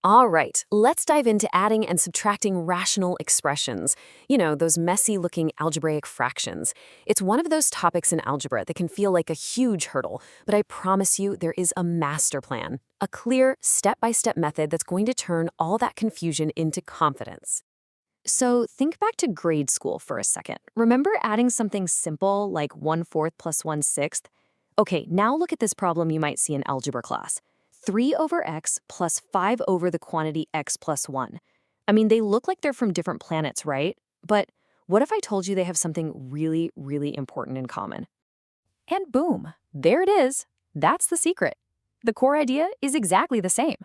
All right, let's dive into adding and subtracting rational expressions. Those messy-looking algebraic fractions. It's one of those topics in algebra that can feel like a huge hurdle, but I promise you there is a master plan, a clear, step-by-step method that's going to turn all that confusion into confidence. So think back to grade school for a second. Remember adding something simple like 1/4 plus 1/6? Okay, now look at this problem you might see in algebra class. 3 over x plus 5 over the quantity x plus 1. I mean, they look like they're from different planets, right? But what if I told you they have something really, really important in common? And boom, there it is. That's the secret. The core idea is exactly the same.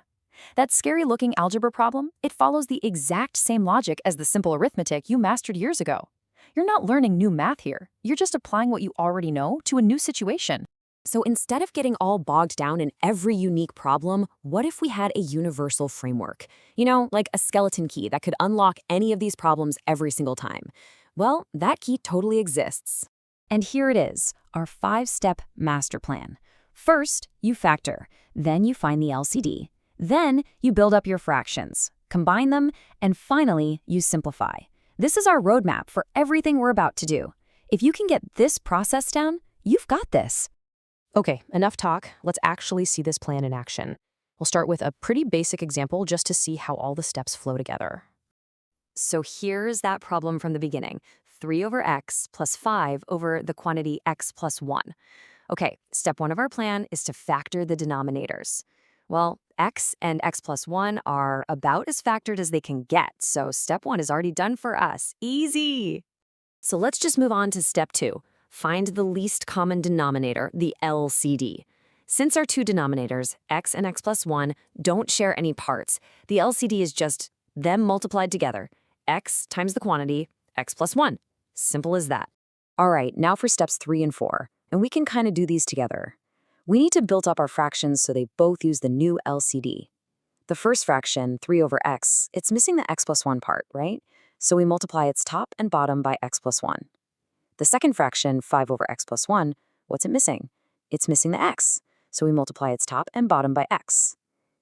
That scary-looking algebra problem, it follows the exact same logic as the simple arithmetic you mastered years ago. You're not learning new math here. You're just applying what you already know to a new situation. So instead of getting all bogged down in every unique problem, what if we had a universal framework? Like a skeleton key that could unlock any of these problems every single time. Well, that key totally exists. And here it is, our 5-step master plan. First, you factor. Then you find the LCD. Then you build up your fractions, combine them, and finally, you simplify. This is our roadmap for everything we're about to do. If you can get this process down, you've got this. Okay, enough talk. Let's actually see this plan in action. We'll start with a pretty basic example just to see how all the steps flow together. So here's that problem from the beginning. 3 over x plus 5 over the quantity x plus 1. Okay, step 1 of our plan is to factor the denominators. Well, x and x plus 1 are about as factored as they can get, so step 1 is already done for us. Easy! So let's just move on to step 2. Find the least common denominator, the LCD. Since our two denominators, x and x plus 1, don't share any parts, the LCD is just them multiplied together. X times the quantity, x plus 1. Simple as that. All right, now for steps 3 and 4, and we can kind of do these together. We need to build up our fractions so they both use the new LCD. The first fraction, 3 over x, it's missing the x plus 1 part, right? So we multiply its top and bottom by x plus 1. The second fraction, 5 over x plus 1, what's it missing? It's missing the x, so we multiply its top and bottom by x.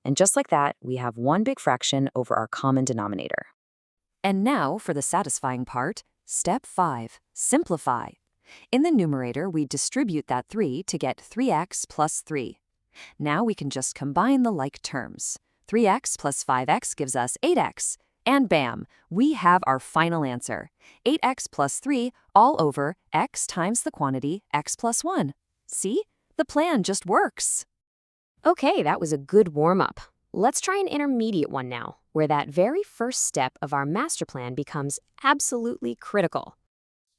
And just like that, we have one big fraction over our common denominator. And now for the satisfying part, step 5, simplify. In the numerator, we distribute that 3 to get 3x plus 3. Now we can just combine the like terms. 3x plus 5x gives us 8x. And bam, we have our final answer. 8x plus 3 all over x times the quantity x plus 1. See? The plan just works. Okay, that was a good warm-up. Let's try an intermediate one now, where that very first step of our master plan becomes absolutely critical.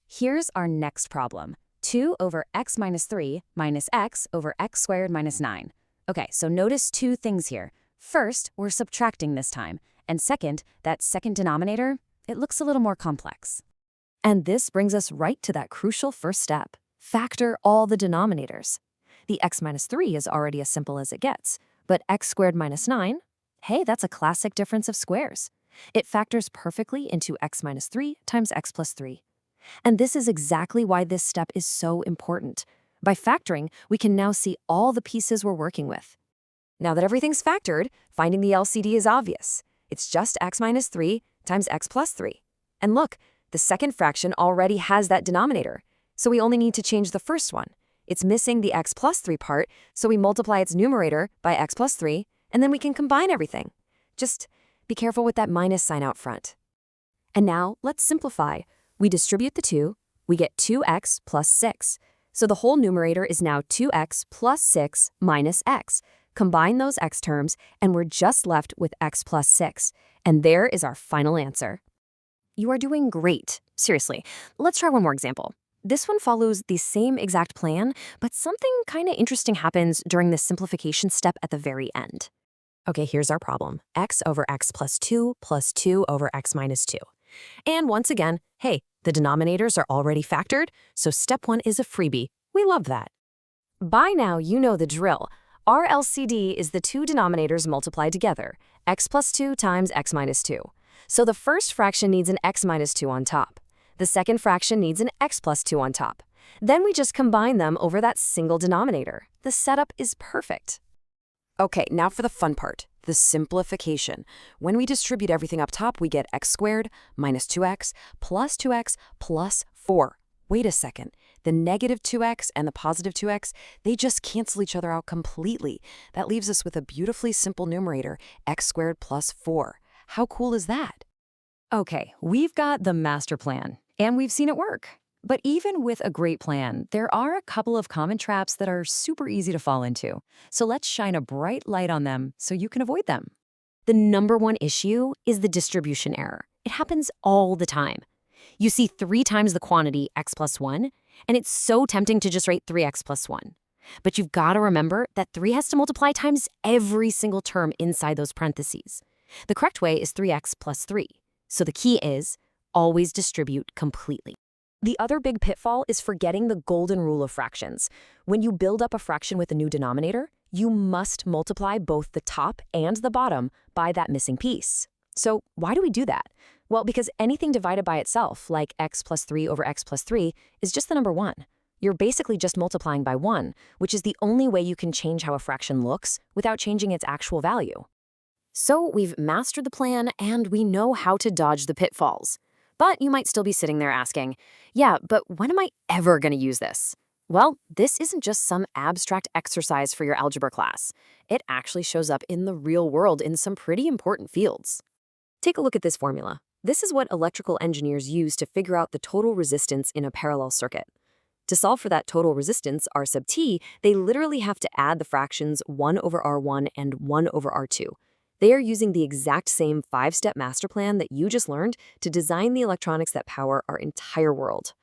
Here's our next problem. 2 over x minus 3 minus x over x squared minus 9. Okay, so notice two things here. First, we're subtracting this time. And second, that second denominator, it looks a little more complex. And this brings us right to that crucial first step. Factor all the denominators. The x minus 3 is already as simple as it gets, but x squared minus 9, hey, that's a classic difference of squares. It factors perfectly into x minus 3 times x plus 3. And this is exactly why this step is so important. By factoring, we can now see all the pieces we're working with. Now that everything's factored, finding the LCD is obvious. It's just x minus 3 times x plus 3. And look, the second fraction already has that denominator, so we only need to change the first one. It's missing the x plus 3 part, so we multiply its numerator by x plus 3, and then we can combine everything. Just be careful with that minus sign out front. And now, let's simplify. We distribute the 2, we get 2x plus 6. So the whole numerator is now 2x plus 6 minus x. Combine those x terms, and we're just left with x plus 6. And there is our final answer. You are doing great. Seriously, let's try one more example. This one follows the same exact plan, but something kind of interesting happens during the simplification step at the very end. Okay, here's our problem. X over x plus 2 over x minus 2. And once again, hey, the denominators are already factored, so step 1 is a freebie. We love that. By now, you know the drill. Our LCD is the two denominators multiplied together, x plus 2 times x minus 2. So the first fraction needs an x minus 2 on top. The second fraction needs an x plus 2 on top. Then we just combine them over that single denominator. The setup is perfect. Okay, now for the fun part. The simplification. When we distribute everything up top, we get x squared minus 2x plus 4. Wait a second. The negative 2x and the positive 2x, they just cancel each other out completely. That leaves us with a beautifully simple numerator, x squared plus 4. How cool is that? Okay, we've got the master plan, and we've seen it work. But even with a great plan, there are a couple of common traps that are super easy to fall into. So let's shine a bright light on them so you can avoid them. The number one issue is the distribution error. It happens all the time. You see 3 times the quantity x plus 1, and it's so tempting to just write 3x plus 1. But you've got to remember that 3 has to multiply times every single term inside those parentheses. The correct way is 3x plus 3. So the key is always distribute completely. The other big pitfall is forgetting the golden rule of fractions. When you build up a fraction with a new denominator, you must multiply both the top and the bottom by that missing piece. So why do we do that? Well, because anything divided by itself, like x plus 3 over x plus 3, is just the number 1. You're basically just multiplying by 1, which is the only way you can change how a fraction looks without changing its actual value. So we've mastered the plan and we know how to dodge the pitfalls. But you might still be sitting there asking, yeah, but when am I ever going to use this? Well, this isn't just some abstract exercise for your algebra class. It actually shows up in the real world in some pretty important fields. Take a look at this formula. This is what electrical engineers use to figure out the total resistance in a parallel circuit. To solve for that total resistance, R sub t, they literally have to add the fractions 1 over R1 and 1 over R2. They are using the exact same 5-step master plan that you just learned to design the electronics that power our entire world.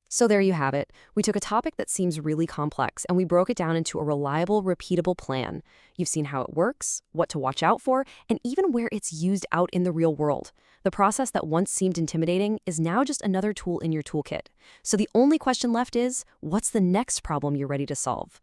So there you have it. We took a topic that seems really complex and we broke it down into a reliable, repeatable plan. You've seen how it works, what to watch out for, and even where it's used out in the real world. The process that once seemed intimidating is now just another tool in your toolkit. So the only question left is, what's the next problem you're ready to solve?